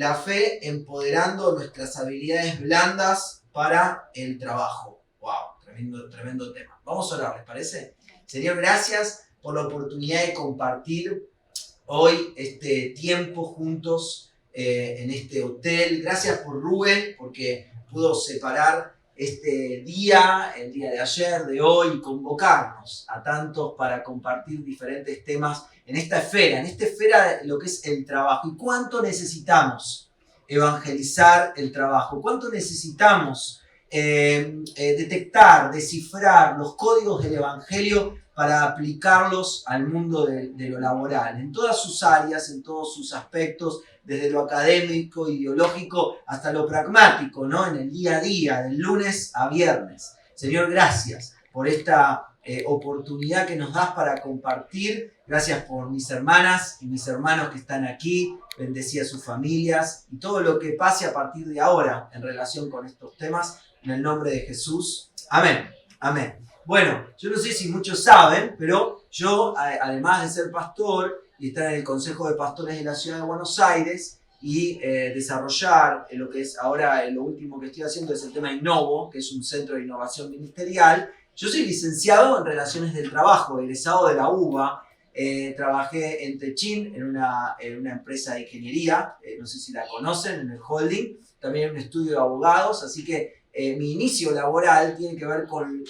la fe empoderando nuestras habilidades blandas para el trabajo. ¡Wow! Tremendo tema. Vamos a orar, ¿les parece? Señor, gracias por la oportunidad de compartir hoy este tiempo juntos en este hotel. Gracias por Rubén, porque pudo separar este día, el día de ayer, de hoy, y convocarnos a tantos para compartir diferentes temas en esta esfera de lo que es el trabajo. ¿Y cuánto necesitamos evangelizar el trabajo? ¿Cuánto necesitamos detectar, descifrar los códigos del evangelio para aplicarlos al mundo de lo laboral, en todas sus áreas, en todos sus aspectos, desde lo académico, ideológico, hasta lo pragmático, ¿no? En el día a día, del lunes a viernes. Señor, gracias por esta oportunidad que nos das para compartir. Gracias por mis hermanas y mis hermanos que están aquí. Bendecí a sus familias y todo lo que pase a partir de ahora en relación con estos temas. En el nombre de Jesús. Amén. Amén. Bueno, yo no sé si muchos saben, pero yo, además de ser pastor y estar en el Consejo de Pastores de la Ciudad de Buenos Aires y desarrollar lo que es ahora lo último que estoy haciendo es el tema Innovo, que es un centro de innovación ministerial. Yo soy licenciado en Relaciones del Trabajo, egresado de la UBA. Trabajé en Techin, en una empresa de ingeniería, no sé si la conocen, en el holding, también en un estudio de abogados, así que mi inicio laboral tiene que ver con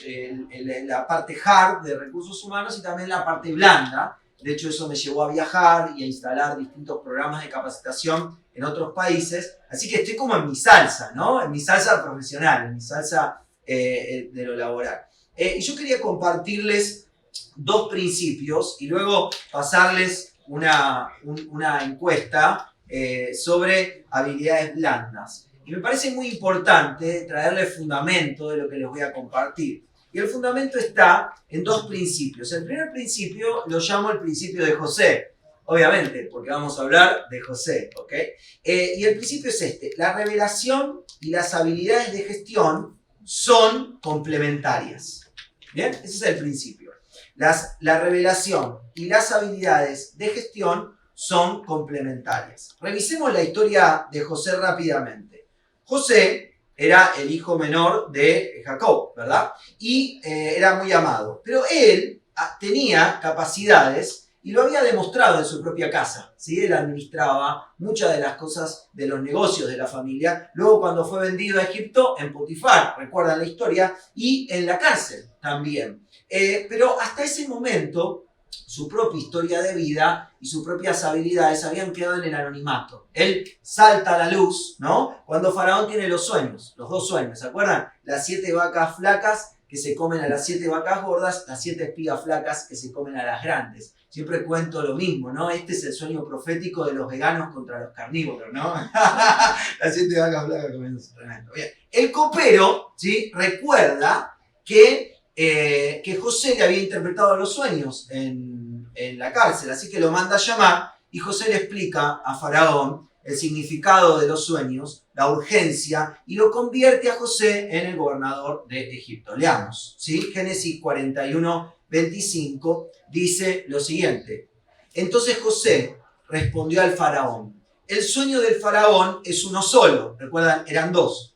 la parte hard de recursos humanos y también la parte blanda. De hecho, eso me llevó a viajar y a instalar distintos programas de capacitación en otros países. Así que estoy como en mi salsa, ¿no? En mi salsa profesional, en mi salsa de lo laboral. Y yo quería compartirles dos principios y luego pasarles una encuesta sobre habilidades blandas. Y me parece muy importante traerle fundamento de lo que les voy a compartir. Y el fundamento está en dos principios. El primer principio lo llamo el principio de José, obviamente, porque vamos a hablar de José, ¿ok? Y el principio es este: la revelación y las habilidades de gestión son complementarias. ¿Bien? Ese es el principio. La revelación y las habilidades de gestión son complementarias. Revisemos la historia de José rápidamente. José era el hijo menor de Jacob, ¿verdad? Y era muy amado. Pero él tenía capacidades y lo había demostrado en su propia casa, ¿sí? Él administraba muchas de las cosas de los negocios de la familia. Luego, cuando fue vendido a Egipto, en Potifar, recuerdan la historia, y en la cárcel también. Pero hasta ese momento, su propia historia de vida y sus propias habilidades habían quedado en el anonimato. Él salta a la luz, ¿no? Cuando Faraón tiene los sueños, los dos sueños, ¿se acuerdan? Las 7 vacas flacas que se comen a las 7 vacas gordas, las 7 espigas flacas que se comen a las grandes. Siempre cuento lo mismo, ¿no? Este es el sueño profético de los veganos contra los carnívoros, ¿no? Las 7 vacas flacas comiendo tremendo. Bien. El copero, ¿sí? Recuerda que José le había interpretado los sueños en la cárcel, así que lo manda a llamar y José le explica a Faraón el significado de los sueños, la urgencia, y lo convierte a José en el gobernador de Egipto. Leamos, ¿sí? Génesis 41, 25 dice lo siguiente: entonces José respondió al Faraón: el sueño del Faraón es uno solo. Recuerdan, eran dos.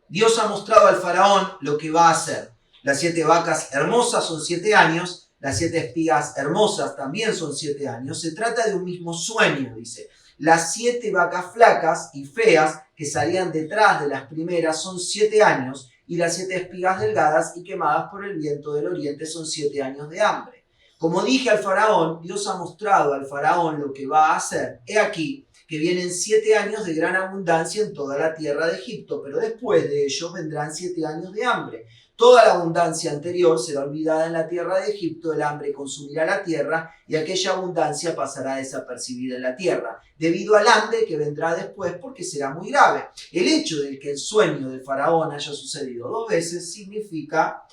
Dios ha mostrado al Faraón lo que va a hacer. Las 7 vacas hermosas son 7 años, las 7 espigas hermosas también son 7 años. Se trata de un mismo sueño, dice. Las 7 vacas flacas y feas que salían detrás de las primeras son 7 años, y las 7 espigas delgadas y quemadas por el viento del oriente son 7 años de hambre. Como dije al Faraón, Dios ha mostrado al Faraón lo que va a hacer. He aquí que vienen 7 años de gran abundancia en toda la tierra de Egipto, pero después de ellos vendrán 7 años de hambre. Toda la abundancia anterior será olvidada en la tierra de Egipto, el hambre consumirá la tierra y aquella abundancia pasará desapercibida en la tierra, debido al hambre que vendrá después, porque será muy grave. El hecho de que el sueño del faraón haya sucedido 2 veces significa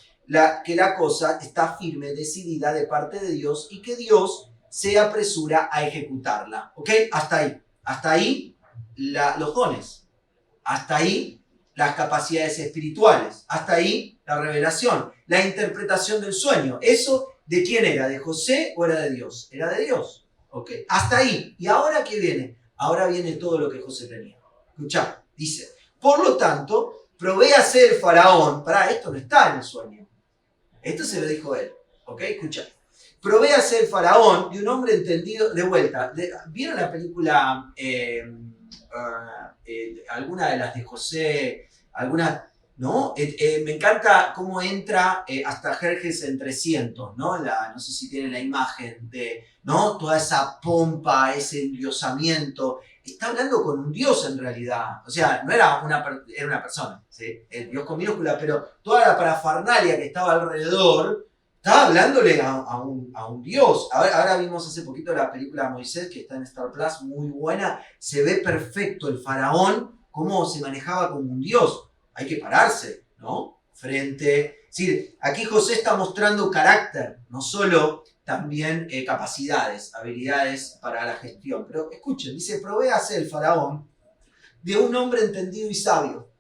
que la cosa está firme, decidida de parte de Dios, y que Dios se apresura a ejecutarla. ¿Ok? Hasta ahí. Hasta ahí los dones. Hasta ahí las capacidades espirituales. Hasta ahí la revelación, la interpretación del sueño. ¿Eso de quién era? ¿De José o era de Dios? Era de Dios. ¿Ok? Hasta ahí. ¿Y ahora qué viene? Ahora viene todo lo que José tenía. Escuchá, dice, por lo tanto, provéase el faraón. Pará, esto no está en el sueño. Esto se lo dijo él. ¿Ok? Escuchá. Provéase el faraón de un hombre entendido. De vuelta, ¿vieron la película, alguna de las de José? Alguna, ¿no? Me encanta cómo entra hasta Jerjes en 300, ¿no? No sé si tienen la imagen de, ¿no? Toda esa pompa, ese endiosamiento. Está hablando con un dios en realidad. O sea, no era era una persona, ¿sí? El dios con minúscula, pero toda la parafernalia que estaba alrededor estaba hablándole a un dios. Ahora vimos hace poquito la película Moisés, que está en Star Plus, muy buena. Se ve perfecto el faraón, cómo se manejaba como un dios. Hay que pararse, ¿no? Frente. Es decir, aquí José está mostrando carácter, no solo también capacidades, habilidades para la gestión. Pero escuchen, dice, provéase el faraón de un hombre entendido y sabio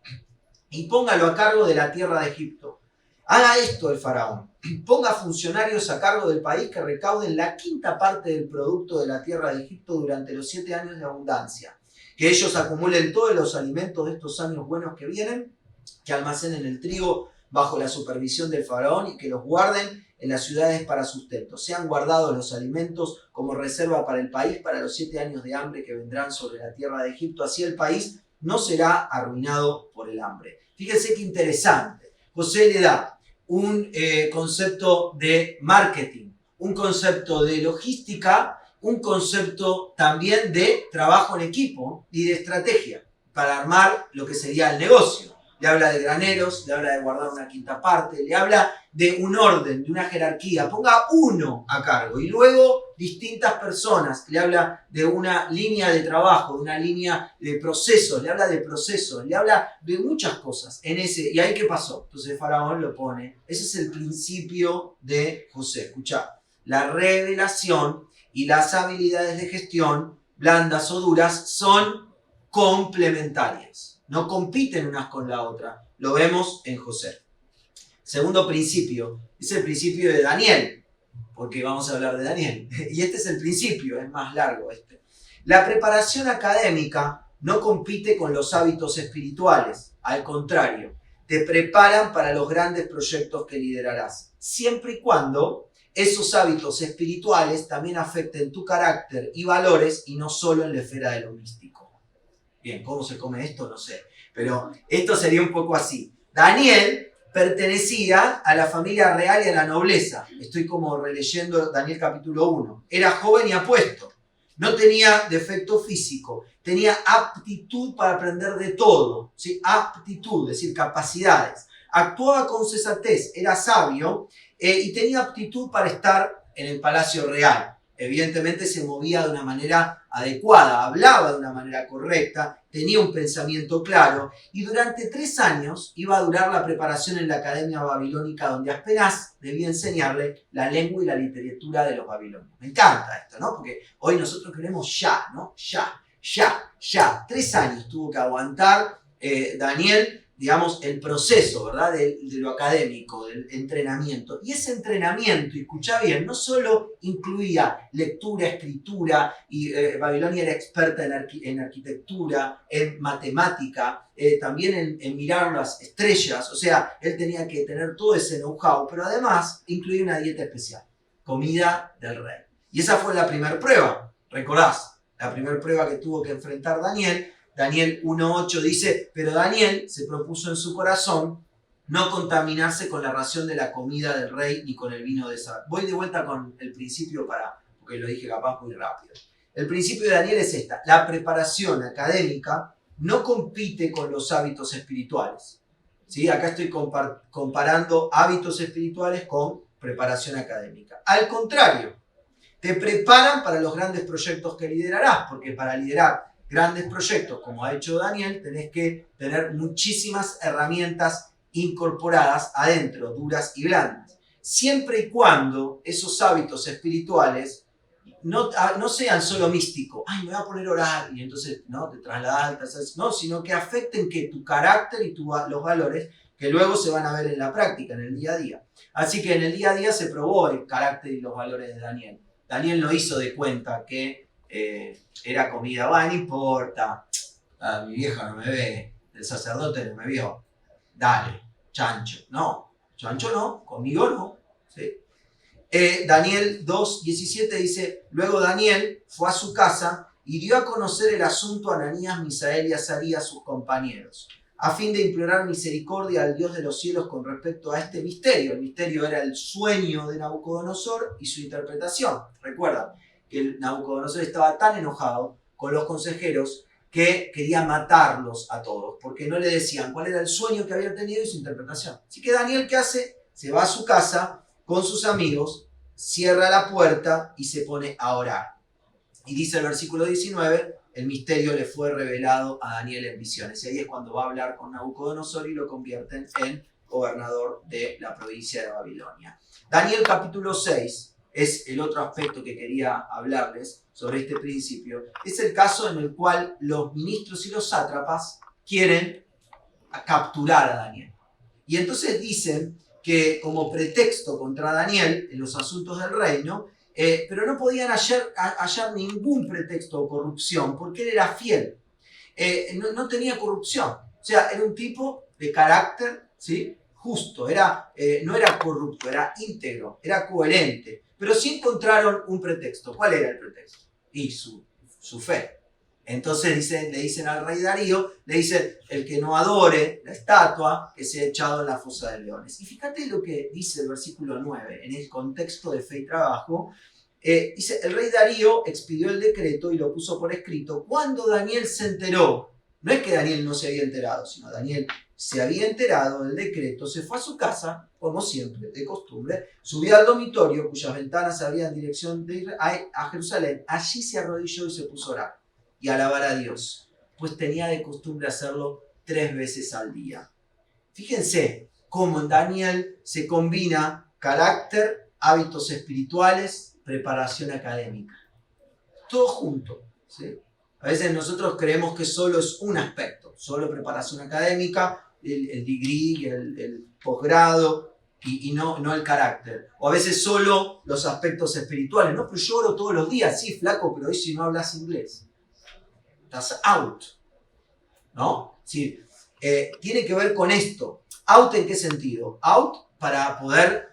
y póngalo a cargo de la tierra de Egipto. Haga esto el faraón. Ponga funcionarios a cargo del país que recauden la quinta parte del producto de la tierra de Egipto durante los 7 años de abundancia. Que ellos acumulen todos los alimentos de estos años buenos que vienen, que almacenen el trigo bajo la supervisión del faraón y que los guarden en las ciudades para sustento. Sean guardados los alimentos como reserva para el país para los 7 años de hambre que vendrán sobre la tierra de Egipto. Así el país no será arruinado por el hambre. Fíjense qué interesante. José le da un concepto de marketing, un concepto de logística, un concepto también de trabajo en equipo y de estrategia para armar lo que sería el negocio. Le habla de graneros, le habla de guardar una quinta parte, le habla de un orden, de una jerarquía. Ponga uno a cargo y luego distintas personas. Le habla de una línea de trabajo, de una línea de procesos, le habla de procesos, le habla de muchas cosas. ¿Y ahí qué pasó? Entonces el faraón lo pone. Ese es el principio de José. Escuchá, la revelación y las habilidades de gestión, blandas o duras, son complementarias. No compiten unas con la otra. Lo vemos en José. Segundo principio, es el principio de Daniel, porque vamos a hablar de Daniel. Y este es el principio, es más largo este. La preparación académica no compite con los hábitos espirituales. Al contrario, te preparan para los grandes proyectos que liderarás. Siempre y cuando esos hábitos espirituales también afecten tu carácter y valores y no solo en la esfera de lo místico. Bien, ¿cómo se come esto? No sé. Pero esto sería un poco así. Daniel pertenecía a la familia real y a la nobleza. Estoy como releyendo Daniel capítulo 1. Era joven y apuesto. No tenía defecto físico. Tenía aptitud para aprender de todo. ¿Sí? Aptitud, es decir, capacidades. Actuaba con sensatez, era sabio y tenía aptitud para estar en el palacio real. Evidentemente se movía de una manera adecuada, hablaba de una manera correcta, tenía un pensamiento claro y durante 3 años iba a durar la preparación en la Academia Babilónica donde apenas debía enseñarle la lengua y la literatura de los babilonios. Me encanta esto, ¿no? Porque hoy nosotros queremos ya, ¿no? Ya. 3 años tuvo que aguantar Daniel, digamos, el proceso, ¿verdad? De lo académico, del entrenamiento. Y ese entrenamiento, y escuchá bien, no solo incluía lectura, escritura, y Babilonia era experta en arquitectura, en matemática, también en mirar las estrellas, o sea, él tenía que tener todo ese know-how, pero además incluía una dieta especial, comida del rey. Y esa fue la primera prueba, ¿recordás? La primera prueba que tuvo que enfrentar Daniel. Daniel 1.8 dice, pero Daniel se propuso en su corazón no contaminarse con la ración de la comida del rey ni con el vino de esa. Voy de vuelta con el principio porque lo dije capaz muy rápido. El principio de Daniel es esta: la preparación académica no compite con los hábitos espirituales. ¿Sí? Acá estoy comparando hábitos espirituales con preparación académica. Al contrario, te preparan para los grandes proyectos que liderarás, porque para liderar grandes proyectos, como ha hecho Daniel, tenés que tener muchísimas herramientas incorporadas adentro, duras y blandas. Siempre y cuando esos hábitos espirituales no sean solo místicos. Ay, me voy a poner a orar y entonces no te trasladas, no, sino que afecten que tu carácter y los valores que luego se van a ver en la práctica, en el día a día. Así que en el día a día se probó el carácter y los valores de Daniel. Daniel no hizo de cuenta que era comida, no importa, Ah, mi vieja no me ve, el sacerdote no me vio. Dale, chancho. No, chancho no, conmigo no. ¿Sí? Daniel 2:17 dice, luego Daniel fue a su casa y dio a conocer el asunto a Ananías, Misael y Azarías, sus compañeros, a fin de implorar misericordia al Dios de los cielos con respecto a este misterio. El misterio era el sueño de Nabucodonosor y su interpretación. Recuerdan que Nabucodonosor estaba tan enojado con los consejeros que quería matarlos a todos, porque no le decían cuál era el sueño que había tenido y su interpretación. Así que Daniel, ¿qué hace? Se va a su casa con sus amigos, cierra la puerta y se pone a orar. Y dice el versículo 19, el misterio le fue revelado a Daniel en visiones. Y ahí es cuando va a hablar con Nabucodonosor y lo convierten en gobernador de la provincia de Babilonia. Daniel capítulo 6 es el otro aspecto que quería hablarles sobre este principio. Es el caso en el cual los ministros y los sátrapas quieren capturar a Daniel. Y entonces dicen que como pretexto contra Daniel en los asuntos del reino, pero no podían hallar ningún pretexto o corrupción, porque él era fiel. No tenía corrupción. O sea, era un tipo de carácter, ¿sí?, justo. No era corrupto, era íntegro, era coherente. Pero sí encontraron un pretexto. ¿Cuál era el pretexto? Y su fe. Entonces le dicen al rey Darío, le dicen, el que no adore la estatua, que sea echado en la fosa de leones. Y fíjate lo que dice el versículo 9, en el contexto de fe y trabajo. Dice, el rey Darío expidió el decreto y lo puso por escrito. Cuando Daniel se enteró, no es que Daniel no se había enterado, sino Daniel se había enterado del decreto, se fue a su casa, como siempre, de costumbre, subió al dormitorio, cuyas ventanas abrían en dirección a Jerusalén. Allí se arrodilló y se puso a orar y alabar a Dios, pues tenía de costumbre hacerlo 3 veces al día. Fíjense cómo en Daniel se combina carácter, hábitos espirituales, preparación académica. Todo junto, ¿sí? A veces nosotros creemos que solo es un aspecto, solo preparación académica, el degree, el posgrado, y no el carácter. O a veces solo los aspectos espirituales. No, pero yo oro todos los días. Sí, flaco, pero hoy si no hablas inglés, estás out, ¿no? Sí, tiene que ver con esto. ¿Out en qué sentido? Out para poder,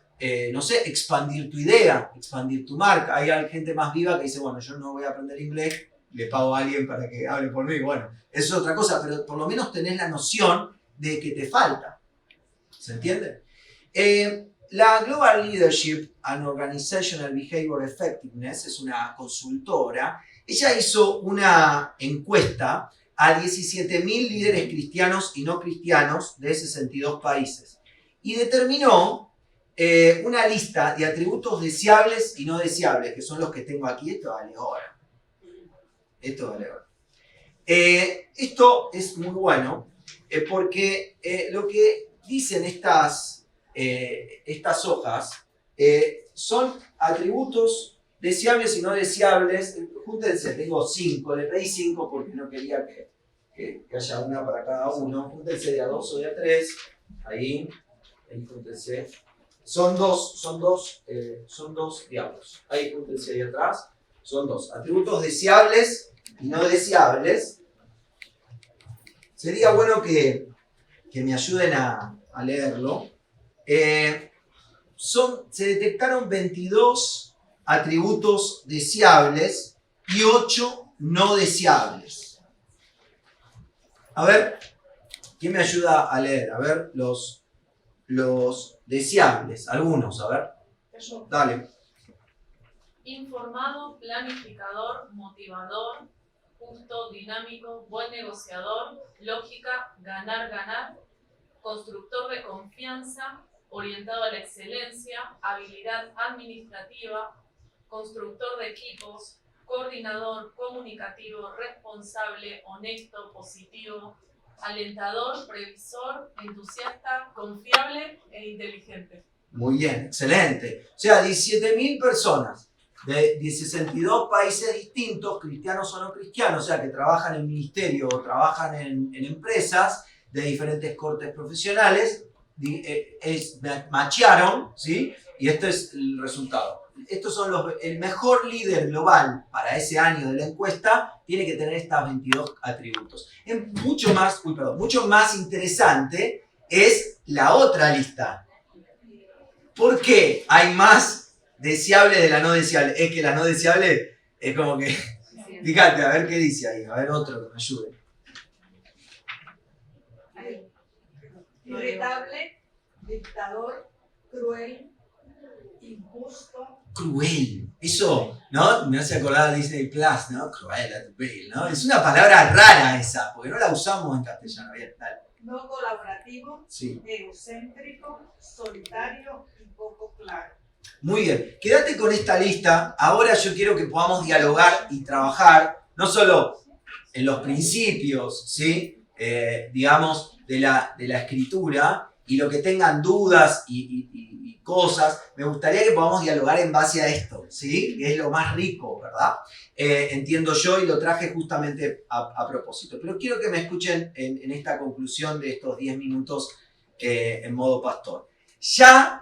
no sé, expandir tu idea, expandir tu marca. Hay gente más viva que dice, bueno, yo no voy a aprender inglés, le pago a alguien para que hable por mí. Bueno, eso es otra cosa, pero por lo menos tenés la noción de que te falta. ¿Se entiende? La Global Leadership and Organizational Behavior Effectiveness es una consultora. Ella hizo una encuesta a 17.000 líderes cristianos y no cristianos de 62 países y determinó una lista de atributos deseables y no deseables, que son los que tengo aquí. Esto vale ahora. Esto es muy bueno porque lo que dicen estas hojas son atributos deseables y no deseables. Júntense, tengo 5, le pedí 5 porque no quería que haya una para cada uno. Júntense de a 2 o de a 3, ahí júntense. Son dos diablos. Ahí júntense ahí atrás. Son 2 atributos deseables y no deseables. Sería bueno que me ayuden a leerlo. Se detectaron 22 atributos deseables y 8 no deseables. A ver, ¿quién me ayuda a leer? A ver, los deseables, algunos, a ver. Eso. Dale. Informado, planificador, motivador, justo, dinámico, buen negociador, lógica, ganar, constructor de confianza, orientado a la excelencia, habilidad administrativa, constructor de equipos, coordinador, comunicativo, responsable, honesto, positivo, alentador, previsor, entusiasta, confiable e inteligente. Muy bien, excelente. O sea, 17.000 personas de 62 países distintos, cristianos o no cristianos, o sea, que trabajan en ministerio o trabajan en empresas de diferentes cortes profesionales, machearon, ¿sí? Y este es el resultado. Estos son el mejor líder global para ese año de la encuesta tiene que tener estos 22 atributos. Es mucho más interesante es la otra lista. ¿Por qué hay más deseables de la no deseable? Es que la no deseable es como que... Fíjate, a ver qué dice ahí, a ver otro que me ayude. Irritable, dictador, cruel, injusto. Cruel. Eso, ¿no? Me hace acordar a Disney Plus, ¿no? Cruel, ¿no? Es una palabra rara esa, porque no la usamos en castellano. Bien, dale. No colaborativo, Sí. egocéntrico, solitario y poco claro. Muy bien. Quédate con esta lista. Ahora yo quiero que podamos dialogar y trabajar, no solo en los principios, ¿sí? Digamos, de la escritura, y lo que tengan dudas y cosas, me gustaría que podamos dialogar en base a esto, ¿sí? Que es lo más rico, ¿verdad? Entiendo yo y lo traje justamente a propósito. Pero quiero que me escuchen en esta conclusión de estos 10 minutos en modo pastor. Ya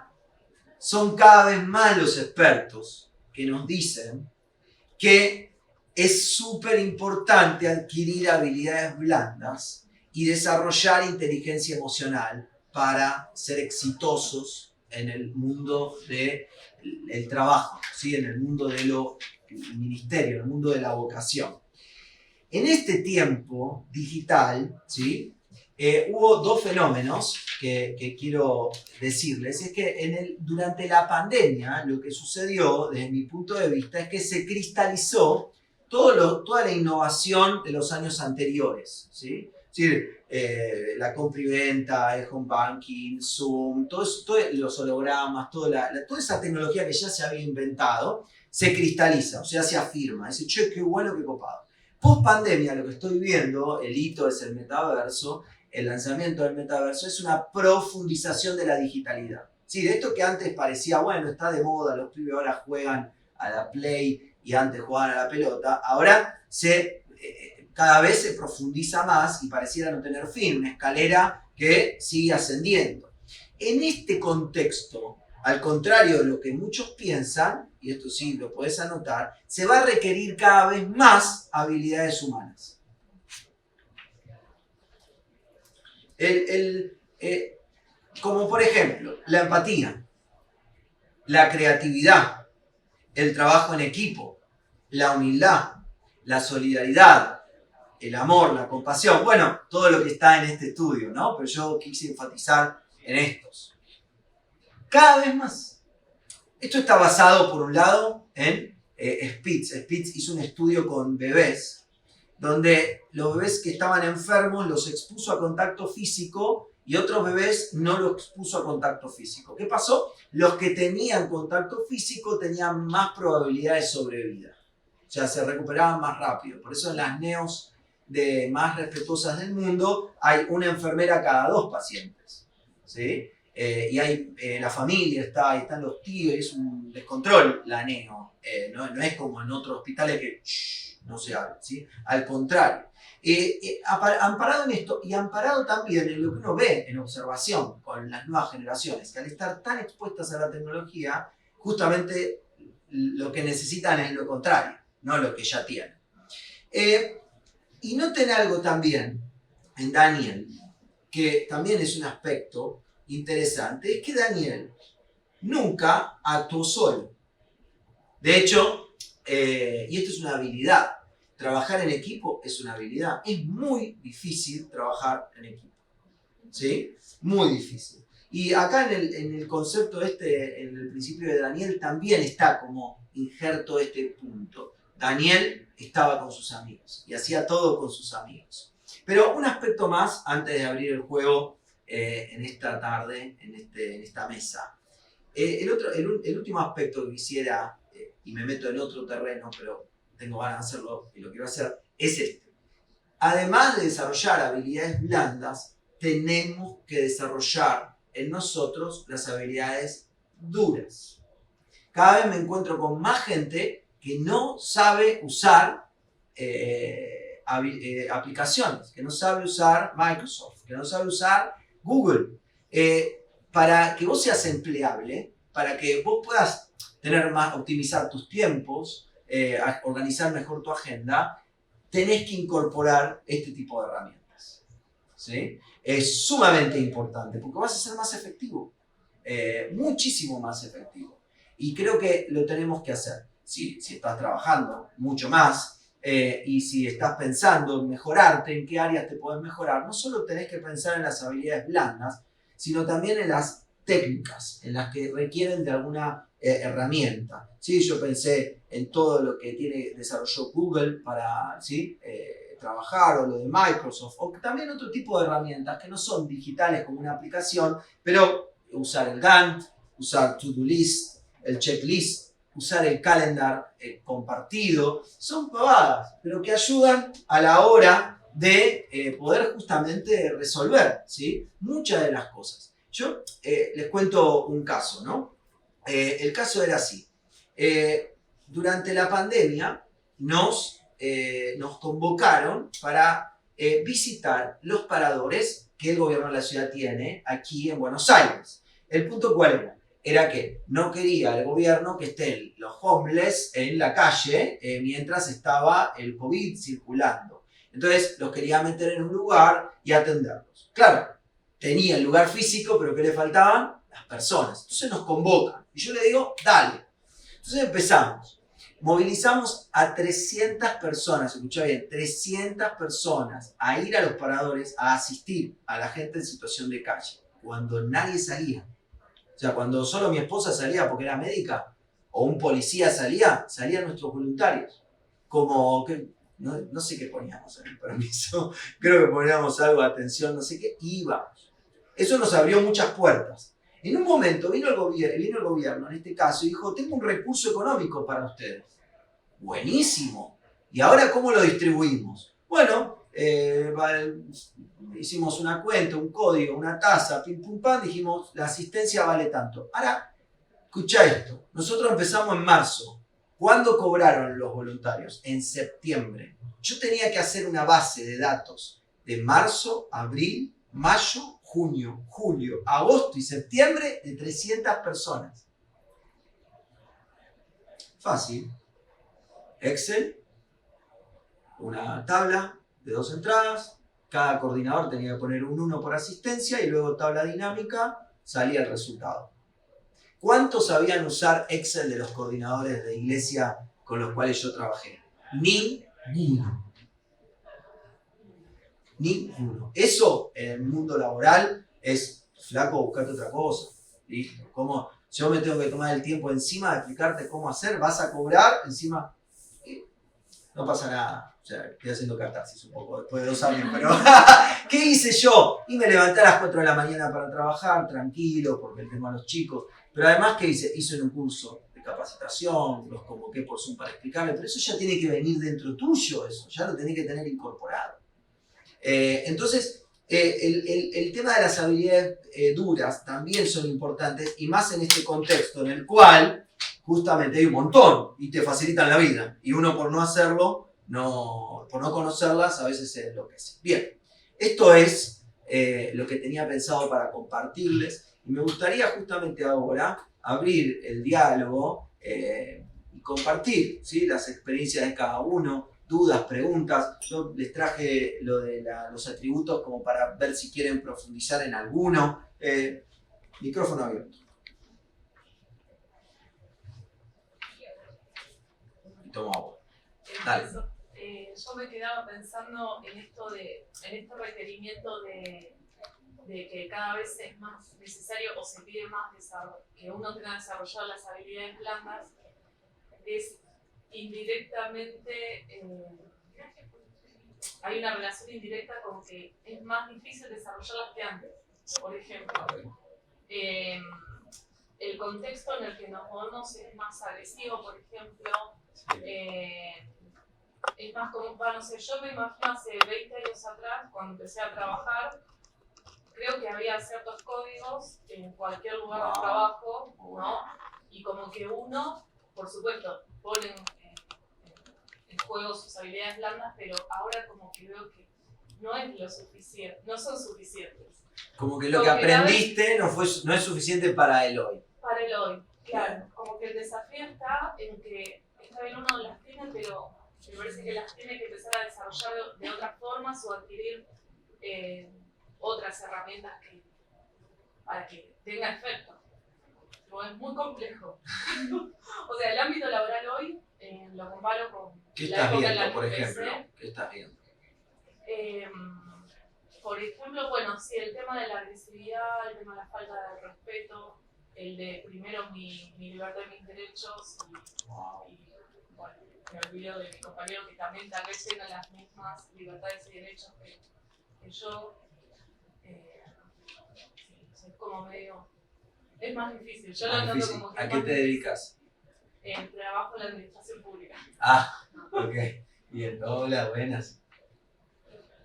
son cada vez más los expertos que nos dicen que es súper importante adquirir habilidades blandas y desarrollar inteligencia emocional para ser exitosos en el mundo del trabajo, ¿sí? En el mundo del ministerio, en el mundo de la vocación. En este tiempo digital, ¿sí? Hubo dos fenómenos que quiero decirles. Es que durante la pandemia lo que sucedió, desde mi punto de vista, es que se cristalizó toda la innovación de los años anteriores, ¿sí? Es decir, la compra y venta, el home banking, Zoom, todos los hologramas, toda esa tecnología que ya se había inventado, se cristaliza, o sea, se afirma. Dice, che, qué bueno, qué copado. Post pandemia, lo que estoy viendo, el hito es el metaverso, el lanzamiento del metaverso es una profundización de la digitalidad. Sí, de esto que antes parecía, bueno, está de moda, los pibes ahora juegan a la Play y antes jugaban a la pelota, ahora cada vez se profundiza más y pareciera no tener fin, una escalera que sigue ascendiendo. En este contexto, al contrario de lo que muchos piensan, y esto sí lo podés anotar, se va a requerir cada vez más habilidades humanas. Como por ejemplo, la empatía, la creatividad, el trabajo en equipo, la humildad, la solidaridad, el amor, la compasión, bueno, todo lo que está en este estudio, ¿no? Pero yo quise enfatizar en estos. Cada vez más. Esto está basado, por un lado, en Spitz. Spitz hizo un estudio con bebés, donde los bebés que estaban enfermos los expuso a contacto físico y otros bebés no los expuso a contacto físico. ¿Qué pasó? Los que tenían contacto físico tenían más probabilidades de sobrevida. O sea, se recuperaban más rápido. Por eso en las neos más respetuosas del mundo hay una enfermera cada 2 pacientes, ¿sí? Y hay la familia, están los tíos, es un descontrol la neo. No es como en otros hospitales que no se habla, ¿sí? Al contrario. Amparado en esto y amparado también en lo que uno ve en observación con las nuevas generaciones, que al estar tan expuestas a la tecnología, justamente lo que necesitan es lo contrario, no lo que ya tienen. Y noten algo también en Daniel, que también es un aspecto interesante, es que Daniel nunca actuó solo. De hecho, y esto es una habilidad, trabajar en equipo es una habilidad. Es muy difícil trabajar en equipo, ¿sí? Muy difícil. Y acá en el concepto en el principio de Daniel, también está como injerto este punto. Daniel estaba con sus amigos y hacía todo con sus amigos. Pero un aspecto más antes de abrir el juego en esta tarde, en esta mesa. El último aspecto que quisiera, y me meto en otro terreno, pero tengo ganas de hacerlo y lo quiero hacer, es este. Además de desarrollar habilidades blandas, tenemos que desarrollar en nosotros las habilidades duras. Cada vez me encuentro con más gente que no sabe usar aplicaciones, que no sabe usar Microsoft, que no sabe usar Google. para que vos seas empleable, para que vos puedas optimizar tus tiempos, organizar mejor tu agenda, tenés que incorporar este tipo de herramientas. ¿Sí? Es sumamente importante porque vas a ser más efectivo, muchísimo más efectivo. Y creo que lo tenemos que hacer. Si estás trabajando mucho más y si estás pensando en mejorarte, en qué áreas te podés mejorar, no solo tenés que pensar en las habilidades blandas, sino también en las técnicas, en las que requieren de alguna herramienta. ¿Sí? Yo pensé en todo lo que desarrolló Google para trabajar, o lo de Microsoft, o también otro tipo de herramientas que no son digitales como una aplicación, pero usar el Gantt, usar To-Do List, el Checklist, usar el calendar compartido, son pavadas, pero que ayudan a la hora de poder justamente resolver, ¿sí?, muchas de las cosas. Yo les cuento un caso, ¿no? El caso era así. Durante la pandemia nos convocaron para visitar los paradores que el gobierno de la ciudad tiene aquí en Buenos Aires. ¿El punto cuál era? Era que no quería el gobierno que estén los homeless en la calle mientras estaba el COVID circulando. Entonces los quería meter en un lugar y atenderlos. Claro, tenía el lugar físico, pero ¿qué le faltaban? Las personas. Entonces nos convocan. Y yo le digo, dale. Entonces empezamos. Movilizamos a 300 personas, escucha bien, 300 personas a ir a los paradores a asistir a la gente en situación de calle, cuando nadie salía. O sea, cuando solo mi esposa salía porque era médica, o un policía salían nuestros voluntarios. Como que, no sé qué poníamos en el permiso, creo que poníamos algo de atención, no sé qué, y íbamos. Eso nos abrió muchas puertas. En un momento vino el gobierno, en este caso, y dijo, tengo un recurso económico para ustedes. Buenísimo. ¿Y ahora cómo lo distribuimos? Bueno, hicimos una cuenta, un código, una tasa, pim pum pam, dijimos, la asistencia vale tanto. Ahora, escucha esto, nosotros empezamos en marzo. ¿Cuándo cobraron los voluntarios? En septiembre. Yo tenía que hacer una base de datos de marzo, abril, mayo, junio, julio, agosto y septiembre de 300 personas. Fácil. Excel, una tabla de 2 entradas, cada coordinador tenía que poner un 1 por asistencia y luego tabla dinámica, salía el resultado. ¿Cuántos sabían usar Excel de los coordinadores de iglesia con los cuales yo trabajé? Ninguno. Eso en el mundo laboral es, flaco, buscarte otra cosa. ¿Listo? Como yo me tengo que tomar el tiempo encima de explicarte cómo hacer, vas a cobrar encima. No pasa nada. O sea, estoy haciendo catarsis un poco después de 2 años, pero ¿qué hice yo? Y me levanté a las 4 de la mañana para trabajar, tranquilo, porque tengo a los chicos. Pero además, ¿qué hice? Hice un curso de capacitación, los convoqué por Zoom para explicarles, pero eso ya tiene que venir dentro tuyo, eso, ya lo tenés que tener incorporado. Entonces, el tema de las habilidades duras también son importantes, y más en este contexto en el cual justamente hay un montón y te facilitan la vida. Y uno por no hacerlo, por no conocerlas, a veces se enloquece. Bien, esto es lo que tenía pensado para compartirles. Y me gustaría justamente ahora abrir el diálogo y compartir, ¿sí?, las experiencias de cada uno, dudas, preguntas. Yo les traje lo de los atributos como para ver si quieren profundizar en alguno. Micrófono abierto. Tomo agua. Dale. Yo me quedaba pensando en este requerimiento de que cada vez es más necesario o se pide más que uno tenga desarrollado las habilidades blandas. Es indirectamente, hay una relación indirecta con que es más difícil desarrollarlas que antes. Por ejemplo, el contexto en el que nos movemos es más agresivo, por ejemplo. Es más común, no sé, yo me imagino hace 20 años atrás, cuando empecé a trabajar, creo que había ciertos códigos en cualquier lugar de trabajo, ¿no? Y como que uno, por supuesto, pone en juego sus habilidades blandas, pero ahora como que veo que no es lo suficiente, no son suficientes. Como que lo que Como que la aprendiste no es suficiente para el hoy. para el hoy, claro. Como que el desafío está en que está bien uno las tiene, pero me parece que las tiene que empezar a desarrollar de otras formas o adquirir otras herramientas para que tenga efecto. Pero es muy complejo. O sea, el ámbito laboral hoy lo comparo con ¿Qué la estás época en la viendo, que por empecé. ejemplo? ¿Qué estás viendo? Por ejemplo, bueno, sí, el tema de la agresividad, el tema de la falta de respeto, el de primero mi libertad y mis derechos y bueno, me olvido de mi compañero que también tal vez tenga las mismas libertades y derechos que yo. Sí, es como medio, es más difícil. Yo lo Más noto difícil. como que ¿A es qué más te difícil. dedicas? Trabajo en la administración pública. Ah, ok. Bien, hola, buenas.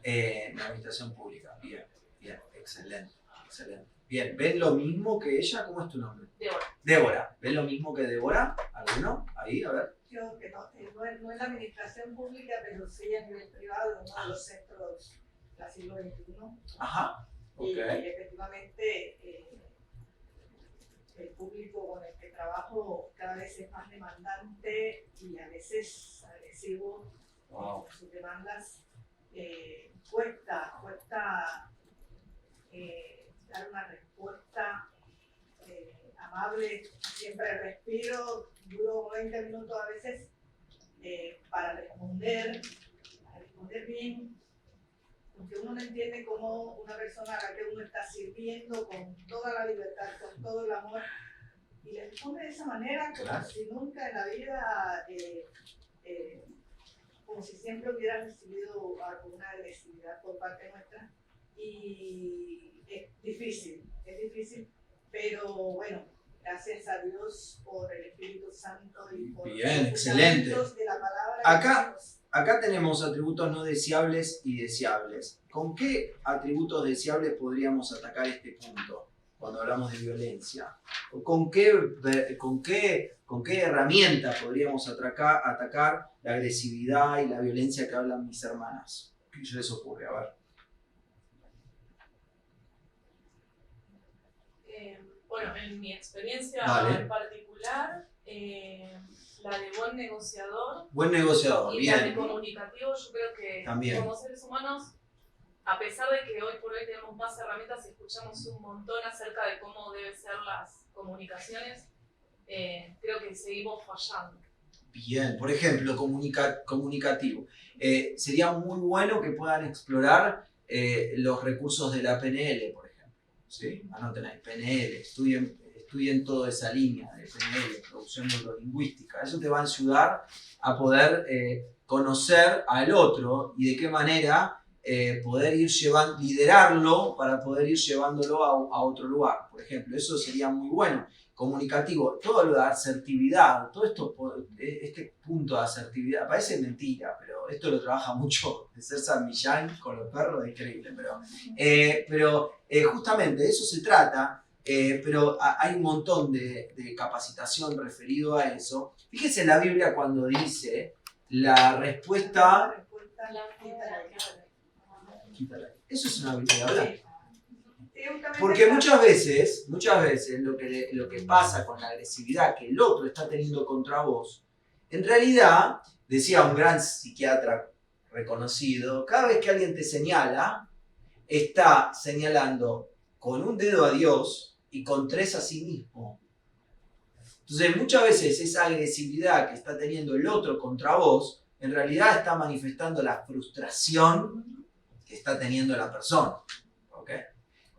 En la administración pública. Bien, bien, excelente, excelente. Bien, ¿ven lo mismo que ella? ¿Cómo es tu nombre? Débora. Débora. ¿Ven lo mismo que Débora? ¿Alguno? Ahí, a ver. Yo que no es la administración pública, pero sí a nivel privado, en uno de los centros del siglo XXI. Ajá. Ok. Y efectivamente el público con el que trabajo cada vez es más demandante y a veces agresivo Wow. en sus demandas. Cuesta dar una respuesta amable, siempre respiro, duro 20 minutos a veces para responder bien, porque uno no entiende cómo una persona a la que uno está sirviendo con toda la libertad, con todo el amor, y le responde de esa manera como Claro. si nunca en la vida, como si siempre hubiera recibido alguna agresividad por parte nuestra. Y es difícil, pero bueno, gracias a Dios por el Espíritu Santo y por Bien, los excelente. fundamentos de la palabra. Acá tenemos atributos no deseables y deseables. ¿Con qué atributos deseables podríamos atacar este punto cuando hablamos de violencia? ¿Con qué herramienta podríamos atacar la agresividad y la violencia que hablan mis hermanas? ¿Qué se les ocurre? A ver. Bueno, en mi experiencia Vale. en particular, la de buen negociador. Buen negociador, Y bien. la de comunicativo, yo creo que También. como seres humanos, a pesar de que hoy por hoy tenemos más herramientas y escuchamos un montón acerca de cómo deben ser las comunicaciones, creo que seguimos fallando. Bien, por ejemplo, comunicativo. Sería muy bueno que puedan explorar los recursos de la PNL, por ejemplo. ¿Sí? Anoten ahí, PNL, estudien toda esa línea de PNL, producción neurolingüística. Eso te va a ayudar a poder conocer al otro y de qué manera poder liderarlo para poder ir llevándolo a otro lugar. Por ejemplo, eso sería muy bueno. Comunicativo, todo lo de asertividad, todo esto, este punto de asertividad, parece mentira, pero esto lo trabaja mucho César Millán con los perros, es increíble, pero justamente de eso se trata, pero hay un montón de capacitación referido a eso. Fíjese en la Biblia cuando dice la respuesta... Quítala. Eso es una habilidad. Porque muchas veces lo que pasa con la agresividad que el otro está teniendo contra vos, en realidad, decía un gran psiquiatra reconocido, cada vez que alguien te señala, está señalando con un dedo a Dios y con 3 a sí mismo. Entonces muchas veces esa agresividad que está teniendo el otro contra vos, en realidad está manifestando la frustración que está teniendo la persona. ¿Ok?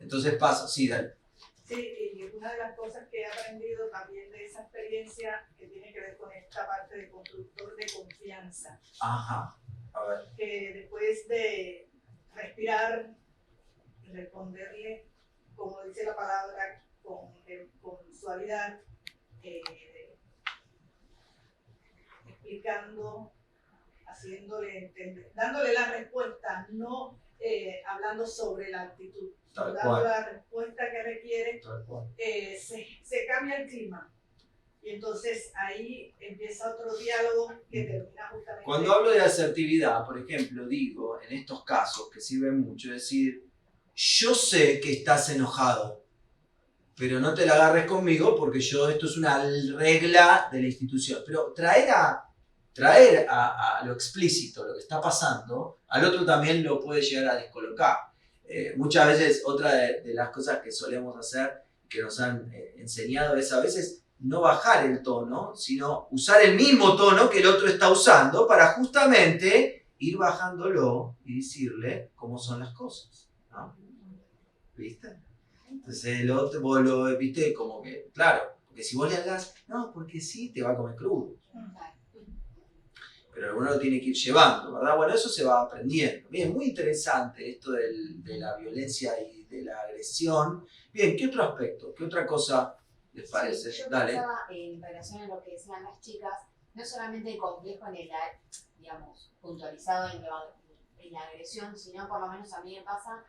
Entonces pasa, sí, dale. Sí, y una de las cosas que he aprendido también de esa experiencia que tiene que ver con esta parte de constructor de confianza. Ajá, a ver. Que después de respirar y responderle, como dice la palabra, con suavidad, explicando, haciéndole entender, dándole la respuesta, no hablando sobre la actitud, dando la respuesta que requiere, se cambia el clima. Y entonces ahí empieza otro diálogo que termina justamente... Cuando hablo de asertividad, por ejemplo, digo, en estos casos que sirven mucho, es decir, yo sé que estás enojado, pero no te la agarres conmigo porque esto es una regla de la institución. Pero traer a lo explícito lo que está pasando, al otro también lo puede llegar a descolocar. Muchas veces otra de las cosas que solemos hacer, que nos han enseñado, es a veces no bajar el tono, sino usar el mismo tono que el otro está usando para justamente ir bajándolo y decirle cómo son las cosas, ¿no? ¿Viste? Entonces el otro, vos lo viste como que, claro, porque si vos le hagas, no, porque sí, te va a comer crudo. Pero alguno lo tiene que ir llevando, ¿verdad? Bueno, eso se va aprendiendo. Bien, muy interesante esto de la violencia y de la agresión. Bien, ¿qué otro aspecto? ¿Qué otra cosa les parece? Sí, yo Dale. pensaba en relación a lo que decían las chicas, no solamente el complejo en el, digamos, puntualizado en la agresión, sino por lo menos a mí me pasa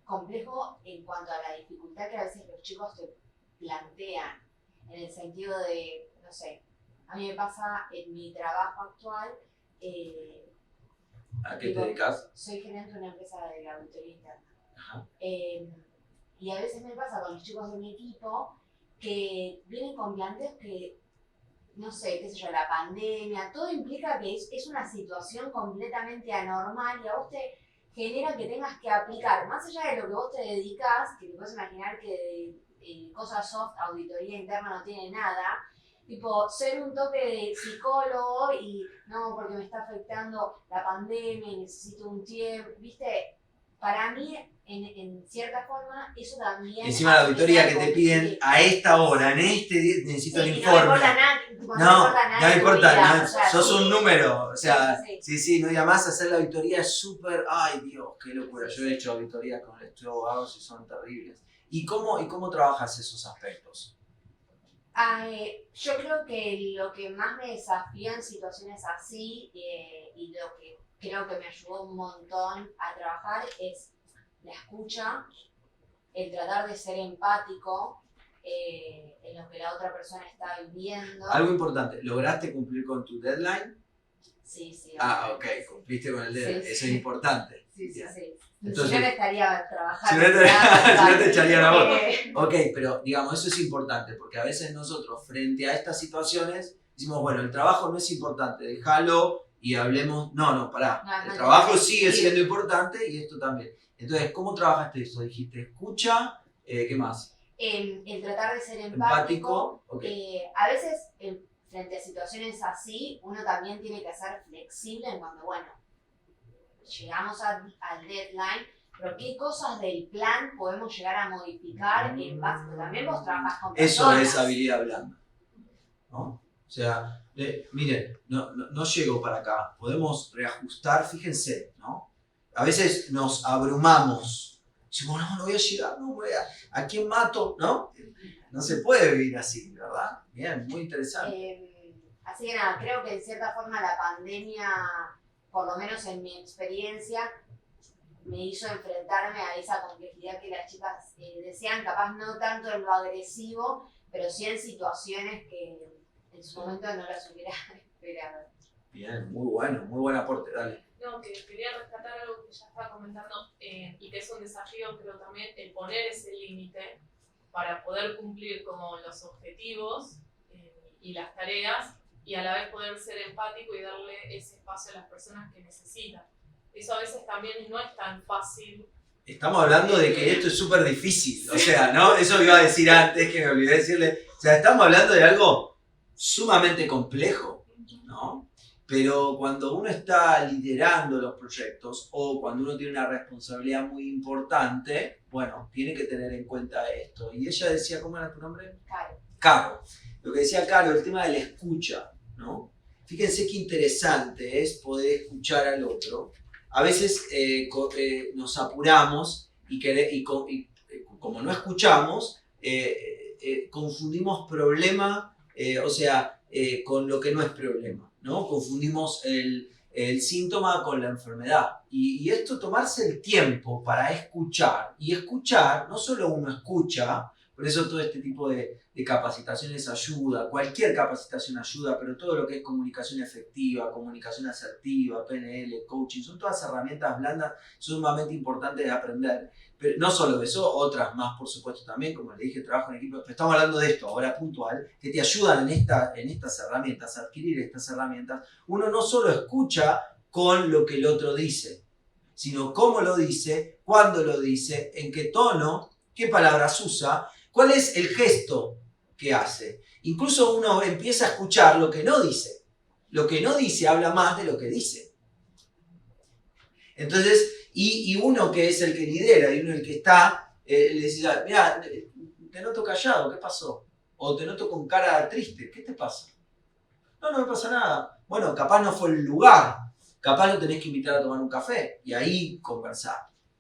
complejo en cuanto a la dificultad que a veces los chicos te plantean, en el sentido de, no sé, a mí me pasa en mi trabajo actual, ¿A qué te dedicas? soy gerente de una empresa de auditoría interna. Ajá. Y a veces me pasa con los chicos de mi equipo que vienen con planteos que, no sé, qué sé yo, la pandemia, todo implica que es una situación completamente anormal y a vos te genera que tengas que aplicar, más allá de lo que vos te dedicas, que te puedes imaginar que de cosas soft, auditoría interna no tiene nada, tipo, ser un toque de psicólogo y no, porque me está afectando la pandemia y necesito un tiempo, ¿viste? Para mí, en cierta forma, eso también... Encima la auditoría que te piden a esta hora, en este día, necesito el informe. No me importa nada, tipo, No me importa nada, o sea, sos sí, un número, o sea, sí. sí, no, y además hacer la auditoría es súper, ay Dios, qué locura, yo he hecho auditorías con el estudio de abogados y son terribles. ¿Y cómo trabajas esos aspectos? Yo creo que lo que más me desafía en situaciones así y lo que creo que me ayudó un montón a trabajar es la escucha, el tratar de ser empático en lo que la otra persona está viviendo. Algo importante, ¿lograste cumplir con tu deadline? Sí. Ok, cumpliste con el deadline, Sí. eso es importante. Sí. Entonces, Si no, estaría trabajando. Si no te echarían a vos. Eh, Ok, pero digamos, eso es importante, porque a veces nosotros, frente a estas situaciones, decimos, bueno, el trabajo no es importante, déjalo y hablemos. No, pará. El trabajo sigue siendo importante y esto también. Entonces, ¿cómo trabajaste eso? Dijiste, escucha, ¿qué más? el tratar de ser empático. Okay. A veces, frente a situaciones así, uno también tiene que ser flexible en cuando, bueno, llegamos al deadline, pero qué cosas del plan podemos llegar a modificar en base, porque también vos trabajás con personas. Eso es habilidad blanda, ¿no? O sea, miren, no llego para acá, podemos reajustar, fíjense, ¿no? A veces nos abrumamos, decimos, no voy a llegar, ¿a quién mato? ¿No? No se puede vivir así, ¿verdad? Bien, muy interesante. Así que nada, creo que en cierta forma la pandemia, por lo menos en mi experiencia, me hizo enfrentarme a esa complejidad que las chicas decían, capaz no tanto en lo agresivo, pero sí en situaciones que en su momento no las hubiera esperado. Bien, muy buen aporte, dale. No, que quería rescatar algo que ya estaba comentando y que es un desafío, pero también el poner ese límite para poder cumplir como los objetivos y las tareas y a la vez poder ser empático y darle ese espacio a las personas que necesitan. Eso a veces también no es tan fácil. Estamos hablando de que esto es súper difícil, o sea, ¿no? Eso iba a decir antes, que me olvidé decirle. O sea, estamos hablando de algo sumamente complejo, ¿no? Pero cuando uno está liderando los proyectos o cuando uno tiene una responsabilidad muy importante, bueno, tiene que tener en cuenta esto. Y ella decía, ¿cómo era tu nombre? Caro. Lo que decía Caro, el tema de la escucha, ¿no? Fíjense qué interesante es poder escuchar al otro. A veces nos apuramos y como no escuchamos, confundimos problema, con lo que no es problema, ¿no? Confundimos el síntoma con la enfermedad. Y esto, tomarse el tiempo para escuchar, y escuchar, no solo uno escucha, por eso todo este tipo de capacitaciones ayuda, cualquier capacitación ayuda, pero todo lo que es comunicación efectiva, comunicación asertiva, PNL, coaching, son todas herramientas blandas sumamente importantes de aprender. Pero no solo eso, otras más, por supuesto, también, como le dije, trabajo en equipo. Pero estamos hablando de esto ahora puntual, que te ayudan en estas herramientas, a adquirir estas herramientas. Uno no solo escucha con lo que el otro dice, sino cómo lo dice, cuándo lo dice, en qué tono, qué palabras usa, cuál es el gesto que hace. Incluso uno empieza a escuchar lo que no dice. Lo que no dice habla más de lo que dice. Entonces, y uno que es el que lidera y uno el que está, le dice, mira, te noto callado, ¿qué pasó? O te noto con cara triste, ¿qué te pasa? No me pasa nada. Bueno, capaz no fue el lugar, capaz lo tenés que invitar a tomar un café y ahí conversar.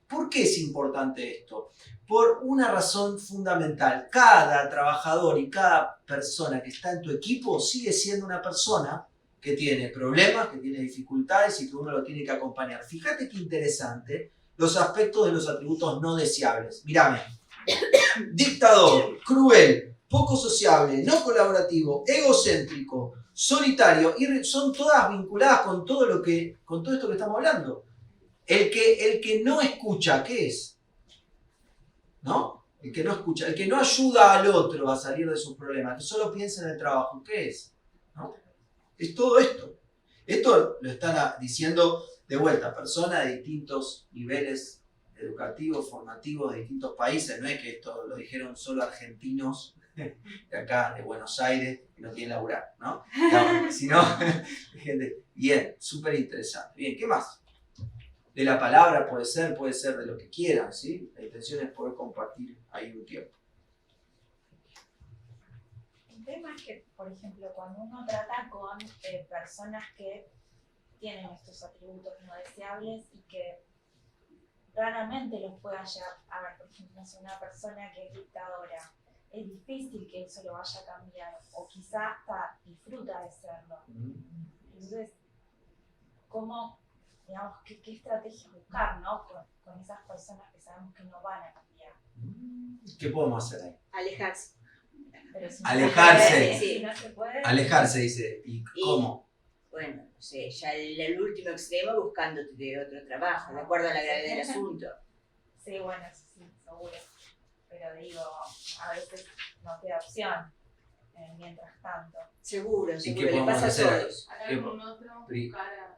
¿Por qué es importante esto? Por una razón fundamental. Cada trabajador y cada persona que está en tu equipo sigue siendo una persona que tiene problemas, que tiene dificultades y que uno lo tiene que acompañar. Fíjate qué interesante los aspectos de los atributos no deseables. Mírame. Dictador, cruel, poco sociable, no colaborativo, egocéntrico, solitario, y son todas vinculadas con todo esto que estamos hablando. El que no escucha, ¿qué es? ¿No? El que no escucha, el que no ayuda al otro a salir de sus problemas, que solo piensa en el trabajo, ¿qué es? ¿No? Es todo esto. Esto lo están diciendo de vuelta personas de distintos niveles educativos, formativos, de distintos países. No es que esto lo dijeron solo argentinos de acá, de Buenos Aires, que no quieren laburar, ¿no? No, sino gente. Bien, súper interesante. Bien, ¿qué más? De la palabra puede ser de lo que quieran, ¿sí? La intención es poder compartir ahí un tiempo. El tema es que, por ejemplo, cuando uno trata con personas que tienen estos atributos no deseables y que raramente los pueda llegar a ver, por ejemplo, si una persona que es dictadora, es difícil que eso lo vaya a cambiar, o quizá hasta disfruta de serlo. Entonces, ¿cómo, digamos, qué estrategias buscar, ¿no? con esas personas que sabemos que no van a cambiar? ¿Qué podemos hacer ahí? Alejarse. Pero si Alejarse. Si no se puede. Alejarse, dice. ¿Y cómo? Bueno, no sé, ya el último extremo buscándote de otro trabajo, de acuerdo a la gravedad del asunto. Sí, bueno, eso sí, seguro. Pero digo, a veces no queda opción mientras tanto. Seguro, qué seguro, le podemos pasa a hacer ahí? todos. ¿Hay algún otro? Pri- Buscar a...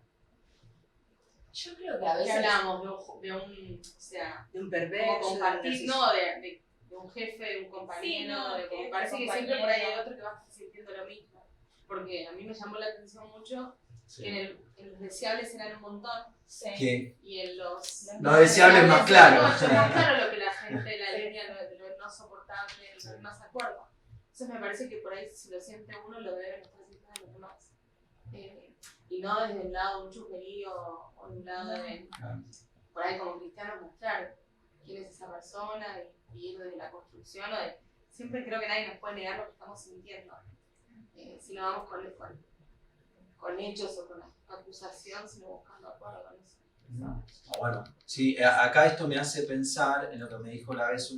Yo creo que a ¿Qué veces... hablamos? De un, o sea, De un como perverso, compartir, de un no, de un jefe, de un compañero, Sí, no, de como jefe, parece que siempre por ahí hay compañero. otro que va sintiendo lo mismo. Porque a mí me llamó la atención mucho que en los deseables eran un montón Sí. ¿Qué? y en los No deseables más claro. No, es más claro lo que la gente, la línea de lo no soportable, de lo que no se acuerda. Entonces me parece que por ahí si lo siente uno lo deben estar sintiendo los demás. Y no desde un lado de un chuperío o de un lado de, por ahí como cristianos, mostrar quién es esa persona y ir desde la construcción o de, siempre creo que nadie nos puede negar lo que estamos sintiendo. Si no vamos con hechos o con acusación, sino buscando acuerdo con eso. Bueno, sí, acá esto me hace pensar en lo que me dijo la vez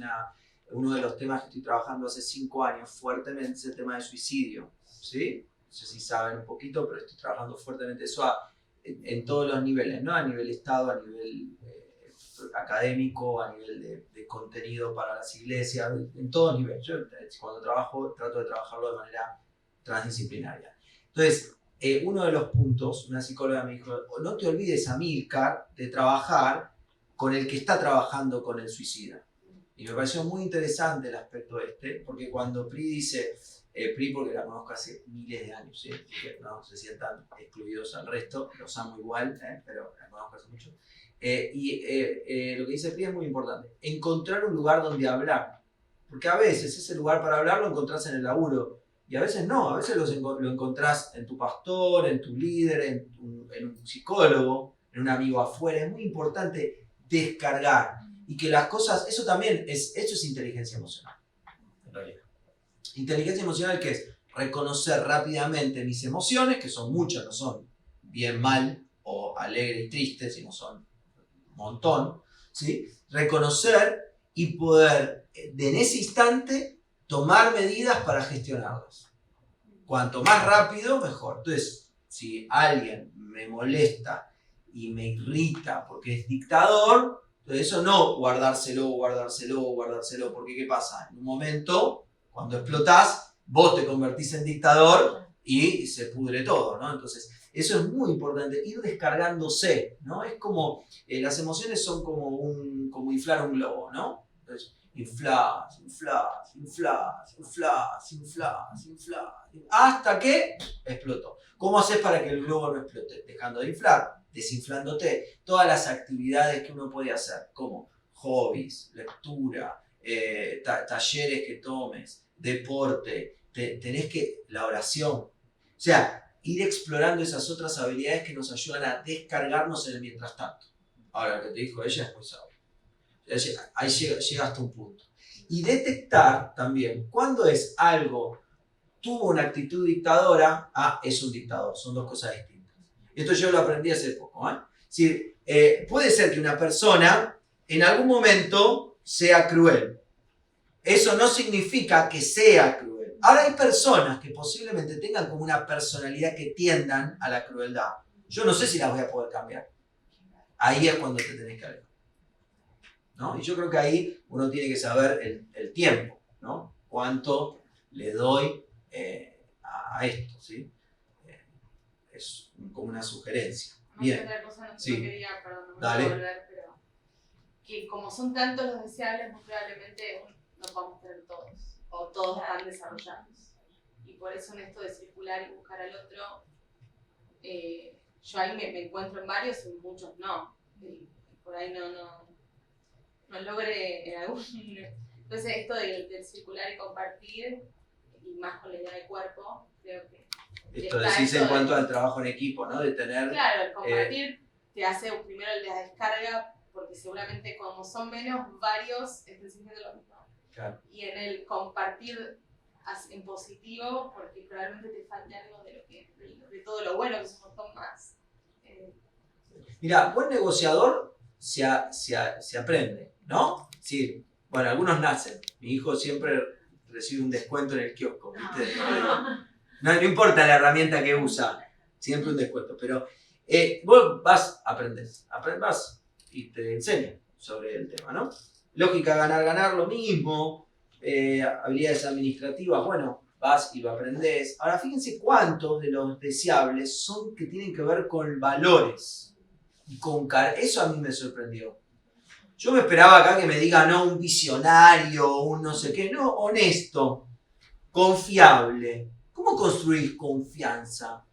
uno de los temas que estoy trabajando hace 5 años fuertemente, es el tema del suicidio, ¿sí? No sé si saben un poquito, pero estoy trabajando fuertemente eso en todos los niveles, ¿no? A nivel Estado, a nivel académico, a nivel de contenido para las iglesias, en todos niveles. Yo cuando trabajo, trato de trabajarlo de manera transdisciplinaria. Entonces, uno de los puntos, una psicóloga me dijo, no te olvides, Amílcar, de trabajar con el que está trabajando con el suicida. Y me pareció muy interesante el aspecto porque cuando Pri dice, Pri porque la conozco hace miles de años, ¿sí? Que no se sientan excluidos al resto, los amo igual, pero la conozco hace mucho. Lo que dice Pri es muy importante, encontrar un lugar donde hablar. Porque a veces ese lugar para hablar lo encontrás en el laburo, y a veces no, a veces lo encontrás en tu pastor, en tu líder, en un psicólogo, en un amigo afuera. Es muy importante descargar y que las cosas, eso es inteligencia emocional, en realidad. Inteligencia emocional, que es reconocer rápidamente mis emociones, que son muchas, no son bien, mal o alegre y triste, sino son un montón, ¿sí? Reconocer y poder en ese instante tomar medidas para gestionarlas. Cuanto más rápido, mejor. Entonces, si alguien me molesta y me irrita porque es dictador, Entonces eso no guardárselo, porque ¿qué pasa? En un momento, cuando explotás, vos te convertís en dictador y se pudre todo, ¿no? Entonces, eso es muy importante, ir descargándose, ¿no? Es como, las emociones son como inflar un globo, ¿no? Entonces, inflás, hasta que explotó. ¿Cómo haces para que el globo no explote? Dejando de inflar, desinflándote. Todas las actividades que uno puede hacer, como hobbies, lectura, talleres que tomes, deporte, tenés que, la oración. O sea, ir explorando esas otras habilidades que nos ayudan a descargarnos en el mientras tanto. Ahora, lo que te dijo ella es muy sabio. Ahí llega hasta un punto. Y detectar también cuando es algo, tuvo una actitud dictadora, es un dictador. Son dos cosas distintas. Esto yo lo aprendí hace poco. Es decir, puede ser que una persona en algún momento sea cruel. Eso no significa que sea cruel. Ahora hay personas que posiblemente tengan como una personalidad que tiendan a la crueldad. Yo no sé si las voy a poder cambiar. Ahí es cuando te tenés que alejar, ¿no? Y yo creo que ahí uno tiene que saber el tiempo, ¿no? Cuánto le doy a esto, ¿sí? Es como una sugerencia. Bien. Otra cosa, no Sí. quería, perdón, no me Dale. puedo volver, pero que como son tantos los deseables, muy probablemente no podamos tener todos, o todos están desarrollados. Y por eso en esto de circular y buscar al otro, yo ahí me encuentro en varios y en muchos no. Y por ahí no logré en algún... Entonces esto del circular y compartir, y más con la idea de cuerpo, creo que... Esto decís en cuanto al trabajo en equipo, ¿no? De tener... Claro, el compartir te hace primero la descarga, porque seguramente como son menos, varios estén sintiendo lo mismo. Claro. Y en el compartir en positivo, porque probablemente te falte algo de todo lo bueno, que es un montón más. Mira, buen negociador se aprende, ¿no? Sí, bueno, algunos nacen. Mi hijo siempre recibe un descuento en el kiosco, ¿viste? No importa la herramienta que usa, siempre un descuento. Pero vos aprendés y te enseñan sobre el tema, ¿no? Lógica, ganar, lo mismo. Habilidades administrativas, bueno, vas y lo aprendés. Ahora, fíjense cuántos de los deseables son que tienen que ver con valores. Y eso a mí me sorprendió. Yo me esperaba acá que me diga, no, un visionario, un no sé qué. No, honesto, confiable. ¿Cómo construís confianza?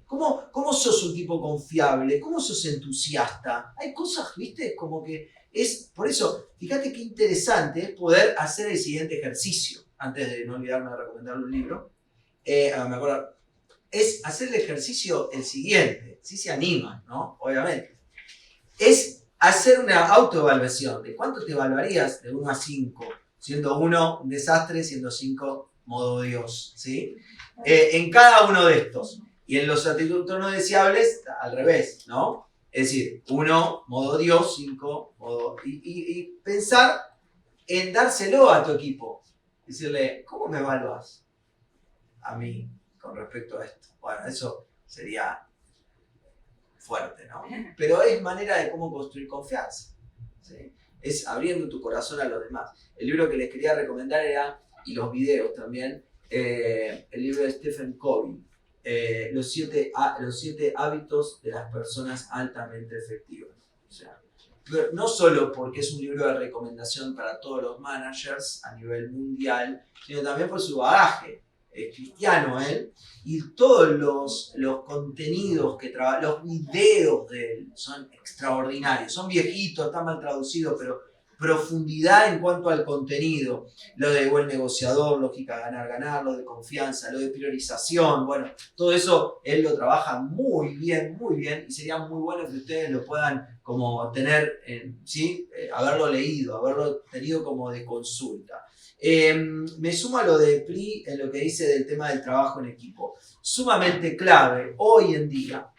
¿Cómo sos un tipo confiable? ¿Cómo sos entusiasta? Hay cosas, ¿viste? Como que es... Por eso, fíjate qué interesante es poder hacer el siguiente ejercicio. Antes de no olvidarme de recomendarle un libro. Me acuerdo. Es hacer el ejercicio el siguiente. Sí se animan, ¿no? Obviamente. Es hacer una autoevaluación. ¿De cuánto te evaluarías de 1 a 5? Siendo 1 un desastre, siendo 5 modo Dios, ¿sí? En cada uno de estos. Y en los atributos no deseables, al revés, ¿no? Es decir, 1 modo Dios, 5 modo... Y pensar en dárselo a tu equipo. Decirle, ¿cómo me evalúas a mí con respecto a esto? Bueno, eso sería fuerte, ¿no? Pero es manera de cómo construir confianza, ¿sí? Es abriendo tu corazón a los demás. El libro que les quería recomendar era, y los videos también, el libro de Stephen Covey, los 7 hábitos de las personas altamente efectivas. O sea, pero no solo porque es un libro de recomendación para todos los managers a nivel mundial, sino también por su bagaje. Es cristiano él, y todos los contenidos que trabaja, los videos de él son extraordinarios, son viejitos, están mal traducidos, pero profundidad en cuanto al contenido, lo de buen negociador, lógica ganar, lo de confianza, lo de priorización, bueno, todo eso él lo trabaja muy bien, y sería muy bueno que ustedes lo puedan como tener, ¿sí? Haberlo leído, haberlo tenido como de consulta. Me suma lo de Pri en lo que dice del tema del trabajo en equipo. Sumamente clave hoy en día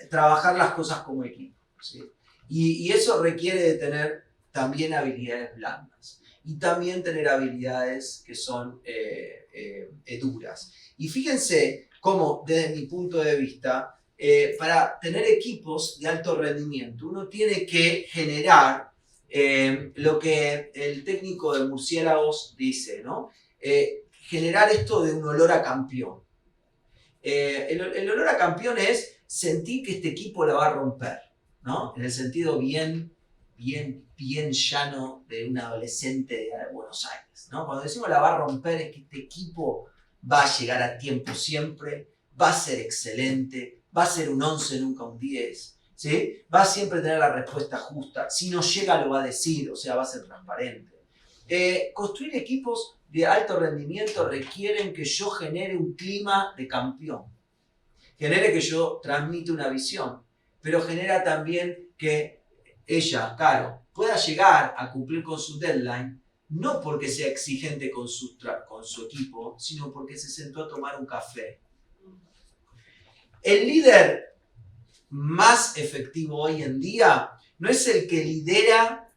trabajar las cosas como equipo, ¿sí? Y eso requiere de tener también habilidades blandas y también tener habilidades que son duras. Y fíjense cómo, desde mi punto de vista, para tener equipos de alto rendimiento, uno tiene que generar lo que el técnico de murciélagos dice, ¿no? Generar esto de un olor a campeón. El olor a campeón es sentir que este equipo la va a romper, ¿no? En el sentido bien llano de un adolescente de Buenos Aires, ¿no? Cuando decimos la va a romper es que este equipo va a llegar a tiempo siempre, va a ser excelente, va a ser un 11, nunca un 10, ¿sí? Va a siempre tener la respuesta justa, si no llega lo va a decir, o sea, va a ser transparente. Construir equipos de alto rendimiento requieren que yo genere un clima de campeón, genere que yo transmita una visión, pero genera también que ella, Caro, pueda llegar a cumplir con su deadline, no porque sea exigente con su equipo, sino porque se sentó a tomar un café. El líder más efectivo hoy en día no es el que lidera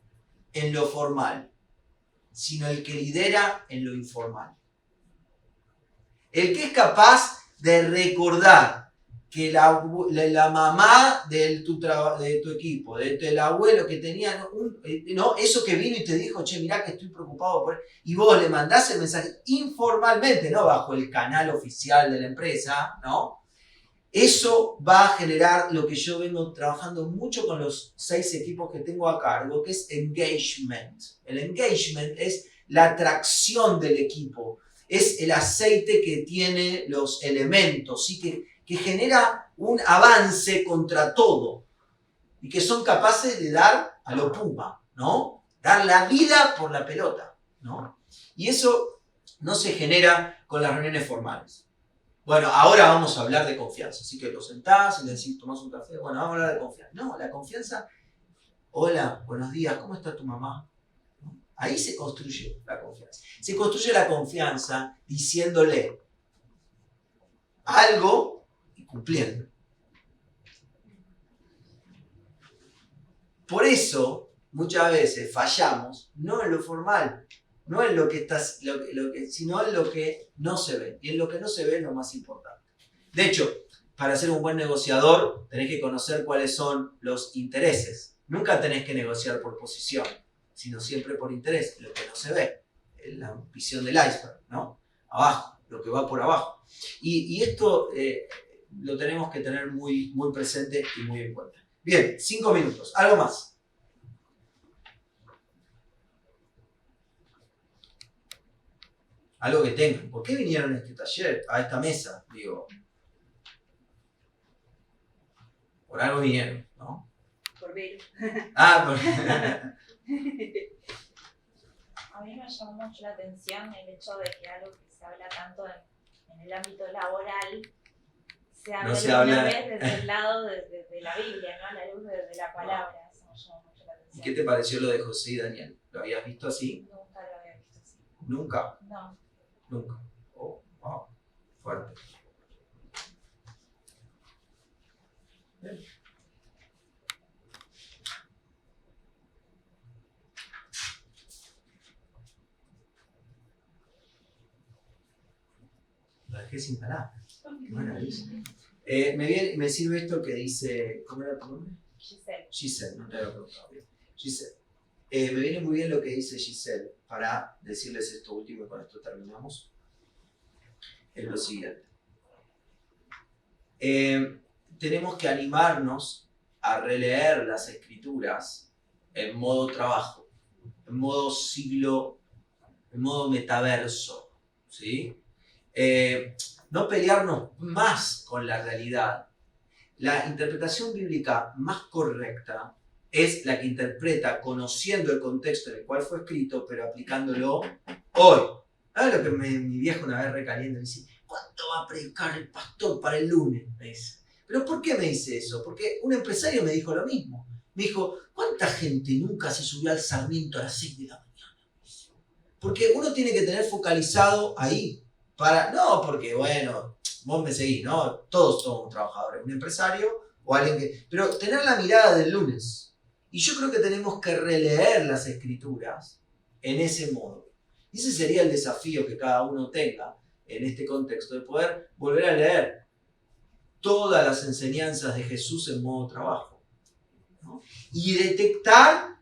en lo formal, sino el que lidera en lo informal. El que es capaz de recordar que la mamá de tu equipo, del abuelo que tenía, ¿no? Eso que vino y te dijo, che, mirá que estoy preocupado por él, y vos le mandás el mensaje informalmente, no bajo el canal oficial de la empresa, ¿no? Eso va a generar lo que yo vengo trabajando mucho con los 6 equipos que tengo a cargo, que es engagement. El engagement es la atracción del equipo, es el aceite que tiene los elementos, ¿sí? que genera un avance contra todo y que son capaces de dar a lo Puma, ¿no? Dar la vida por la pelota, ¿no? Y eso no se genera con las reuniones formales. Bueno, ahora vamos a hablar de confianza, así que lo sentás y le decís, tomás un café, bueno, vamos a hablar de confianza. No, la confianza, hola, buenos días, ¿cómo está tu mamá? Ahí se construye la confianza. Se construye la confianza diciéndole algo y cumpliendo. Por eso, muchas veces fallamos, no en lo formal, no en lo que estás, sino en lo que no se ve. Y en lo que no se ve es lo más importante. De hecho, para ser un buen negociador, tenés que conocer cuáles son los intereses. Nunca tenés que negociar por posición, sino siempre por interés, lo que no se ve, la visión del iceberg, ¿no? Abajo, lo que va por abajo. Y esto lo tenemos que tener muy, muy presente y muy en cuenta. Bien, 5 minutos. ¿Algo más? Algo que tengan. ¿Por qué vinieron a este taller, a esta mesa? Digo, por algo vinieron, ¿no? Por ver. A mí me llamó mucho la atención el hecho de que algo que se habla tanto en el ámbito laboral se habla vez desde el lado de la Biblia, ¿no? La luz de la palabra. Eso me llamó mucho la atención. ¿Y qué te pareció lo de José y Daniel? ¿Lo habías visto así? Nunca lo había visto así. ¿Nunca? No. Nunca. Oh, wow. Fuerte. Bien. Lo dejé sin palabras. Qué maravilla. Me sirve esto que dice, ¿cómo era tu nombre? Giselle. Giselle, no te había preguntado bien. Giselle. Me viene muy bien lo que dice Giselle para decirles esto último y con esto terminamos. Es lo siguiente. Tenemos que animarnos a releer las escrituras en modo trabajo, en modo siglo, en modo metaverso, ¿sí? No pelearnos más con la realidad. La interpretación bíblica más correcta es la que interpreta conociendo el contexto en el cual fue escrito, pero aplicándolo hoy. ¿Sabes lo que mi viejo una vez recaliente me dice? ¿Cuánto va a predicar el pastor para el lunes? Me dice. ¿Pero por qué me dice eso? Porque un empresario me dijo lo mismo. Me dijo, ¿cuánta gente nunca se subió al Sarmiento a las 6 de la mañana? Porque uno tiene que tener focalizado ahí. No, porque bueno, vos me seguís, ¿no? Todos somos trabajadores, un empresario o alguien que... Pero tener la mirada del lunes. Y yo creo que tenemos que releer las escrituras en ese modo. Y ese sería el desafío que cada uno tenga en este contexto, de poder volver a leer todas las enseñanzas de Jesús en modo trabajo, ¿no? Y detectar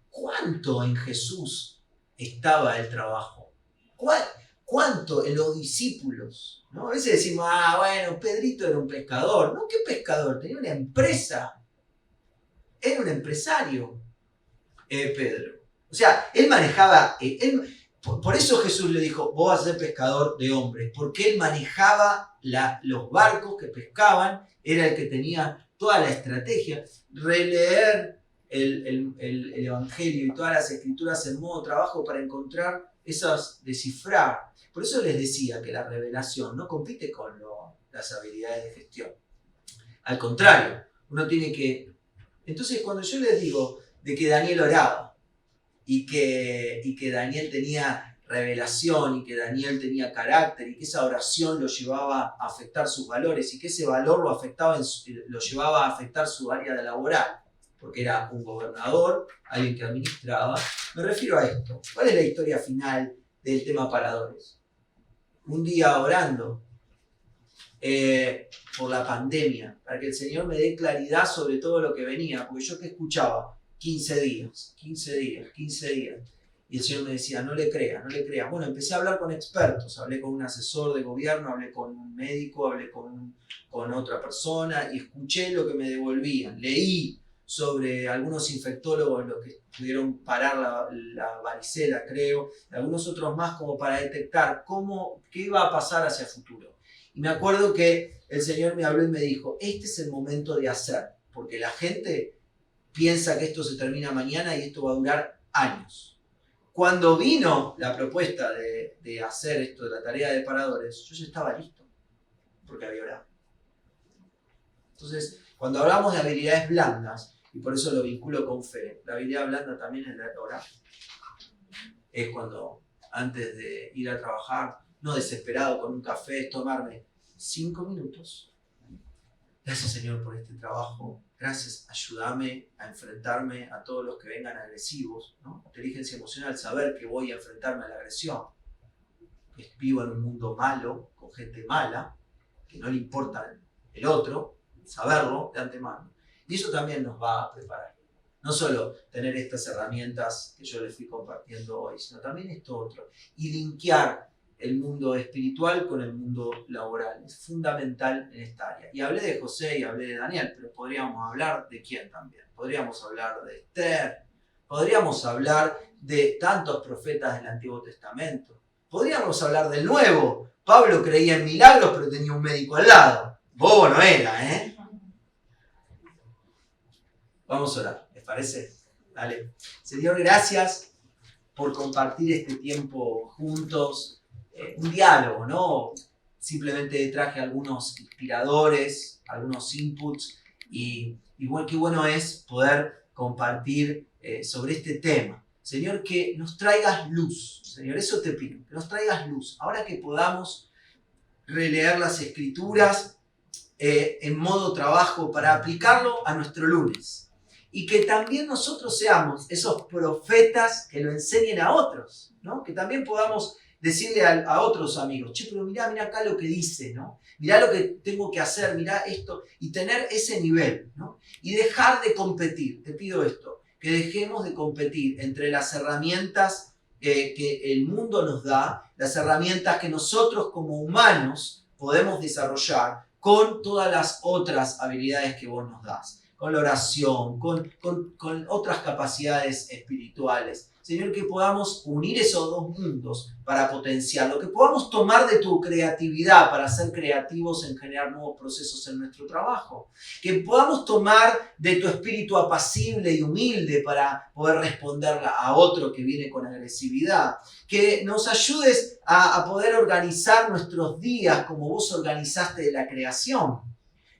cuánto en Jesús estaba el trabajo, cuánto en los discípulos, ¿no? A veces decimos, bueno, Pedrito era un pescador. No, ¿qué pescador? Tenía una empresa, era un empresario, Pedro. O sea, él manejaba, por eso Jesús le dijo, vos vas a ser pescador de hombres, porque él manejaba los barcos que pescaban, era el que tenía toda la estrategia. Releer el Evangelio y todas las escrituras en modo trabajo para encontrar descifrar. Por eso les decía que la revelación no compite con las habilidades de gestión. Al contrario, uno tiene que... Entonces, cuando yo les digo de que Daniel oraba y que Daniel tenía revelación y que Daniel tenía carácter y que esa oración lo llevaba a afectar sus valores y que ese valor lo llevaba a afectar su área laboral, porque era un gobernador, alguien que administraba, me refiero a esto. ¿Cuál es la historia final del tema paradores? Un día orando por la pandemia, para que el Señor me dé claridad sobre todo lo que venía, porque yo que escuchaba 15 días. Y el Señor me decía, no le creas. Bueno, empecé a hablar con expertos, hablé con un asesor de gobierno, hablé con un médico, hablé con otra persona y escuché lo que me devolvían. Leí sobre algunos infectólogos, los que pudieron parar la varicela, creo, y algunos otros más como para detectar qué iba a pasar hacia el futuro. Y me acuerdo que el Señor me habló y me dijo, este es el momento de hacer, porque la gente piensa que esto se termina mañana y esto va a durar años. Cuando vino la propuesta de hacer esto, de la tarea de paradores, yo ya estaba listo, porque había orado. Entonces, cuando hablamos de habilidades blandas, y por eso lo vinculo con fe, la habilidad blanda también es la de orar. Es cuando, antes de ir a trabajar, no desesperado con un café, es tomarme 5 minutos. Gracias, Señor, por este trabajo. Gracias, ayúdame a enfrentarme a todos los que vengan agresivos, ¿no? Inteligencia emocional, saber que voy a enfrentarme a la agresión. Que vivo en un mundo malo, con gente mala, que no le importa el otro, saberlo de antemano. Y eso también nos va a preparar. No solo tener estas herramientas que yo les fui compartiendo hoy, sino también esto otro. Y linkear el mundo espiritual con el mundo laboral. Es fundamental en esta área. Y hablé de José y hablé de Daniel, pero podríamos hablar de quién también. Podríamos hablar de Esther, podríamos hablar de tantos profetas del Antiguo Testamento. Podríamos hablar del Nuevo. Pablo creía en milagros, pero tenía un médico al lado. Bobo no era, ¿eh? Vamos a orar, ¿les parece? Dale. Señor, gracias por compartir este tiempo juntos. Un diálogo, ¿no? Simplemente traje algunos inspiradores, algunos inputs y qué bueno es poder compartir sobre este tema. Señor, que nos traigas luz. Señor, eso te pido, que nos traigas luz. Ahora que podamos releer las escrituras en modo trabajo para aplicarlo a nuestro lunes. Y que también nosotros seamos esos profetas que lo enseñen a otros, ¿no? Que también podamos decirle a otros amigos, che, pero mirá acá lo que dice, ¿no? Mirá lo que tengo que hacer, mirá esto, y tener ese nivel, ¿no? Y dejar de competir, te pido esto, que dejemos de competir entre las herramientas que el mundo nos da, las herramientas que nosotros como humanos podemos desarrollar con todas las otras habilidades que vos nos das, con la oración, con otras capacidades espirituales. Señor, que podamos unir esos dos mundos para potenciarlo, que podamos tomar de tu creatividad para ser creativos en generar nuevos procesos en nuestro trabajo, que podamos tomar de tu espíritu apacible y humilde para poder responder a otro que viene con agresividad, que nos ayudes a poder organizar nuestros días como vos organizaste la creación,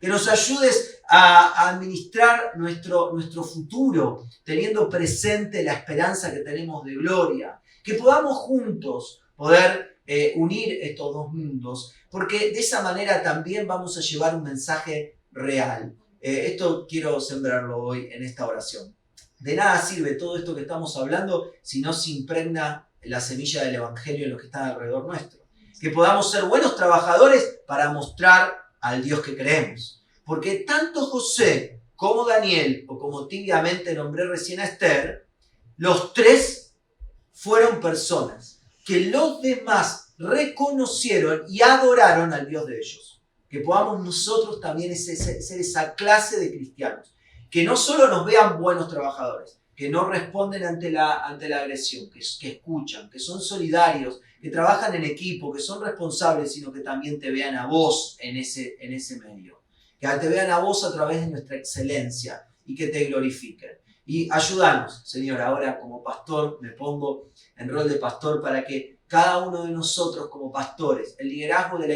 que nos ayudes a administrar nuestro futuro, teniendo presente la esperanza que tenemos de gloria. Que podamos juntos poder unir estos dos mundos, porque de esa manera también vamos a llevar un mensaje real. Esto quiero sembrarlo hoy en esta oración. De nada sirve todo esto que estamos hablando si no se impregna la semilla del Evangelio en los que están alrededor nuestro. Que podamos ser buenos trabajadores para mostrar al Dios que creemos. Porque tanto José como Daniel, o como tibiamente nombré recién a Esther, los tres fueron personas que los demás reconocieron y adoraron al Dios de ellos. Que podamos nosotros también ser esa clase de cristianos. Que no solo nos vean buenos trabajadores, que no responden ante la agresión, que escuchan, que son solidarios, que trabajan en equipo, que son responsables, sino que también te vean a vos en ese medio. Que te vean a vos a través de nuestra excelencia y que te glorifiquen. Y ayúdanos, Señor, ahora como pastor, me pongo en rol de pastor para que cada uno de nosotros como pastores, el liderazgo de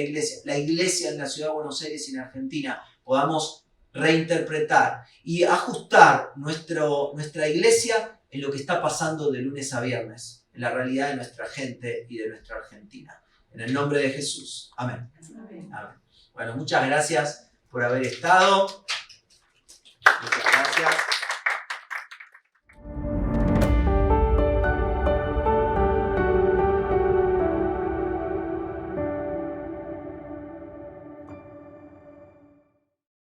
la iglesia en la ciudad de Buenos Aires y en Argentina, podamos reinterpretar y ajustar nuestra iglesia en lo que está pasando de lunes a viernes, en la realidad de nuestra gente y de nuestra Argentina. En el nombre de Jesús. Amén. Amén. Amén. Bueno, muchas gracias por haber estado. Muchas gracias.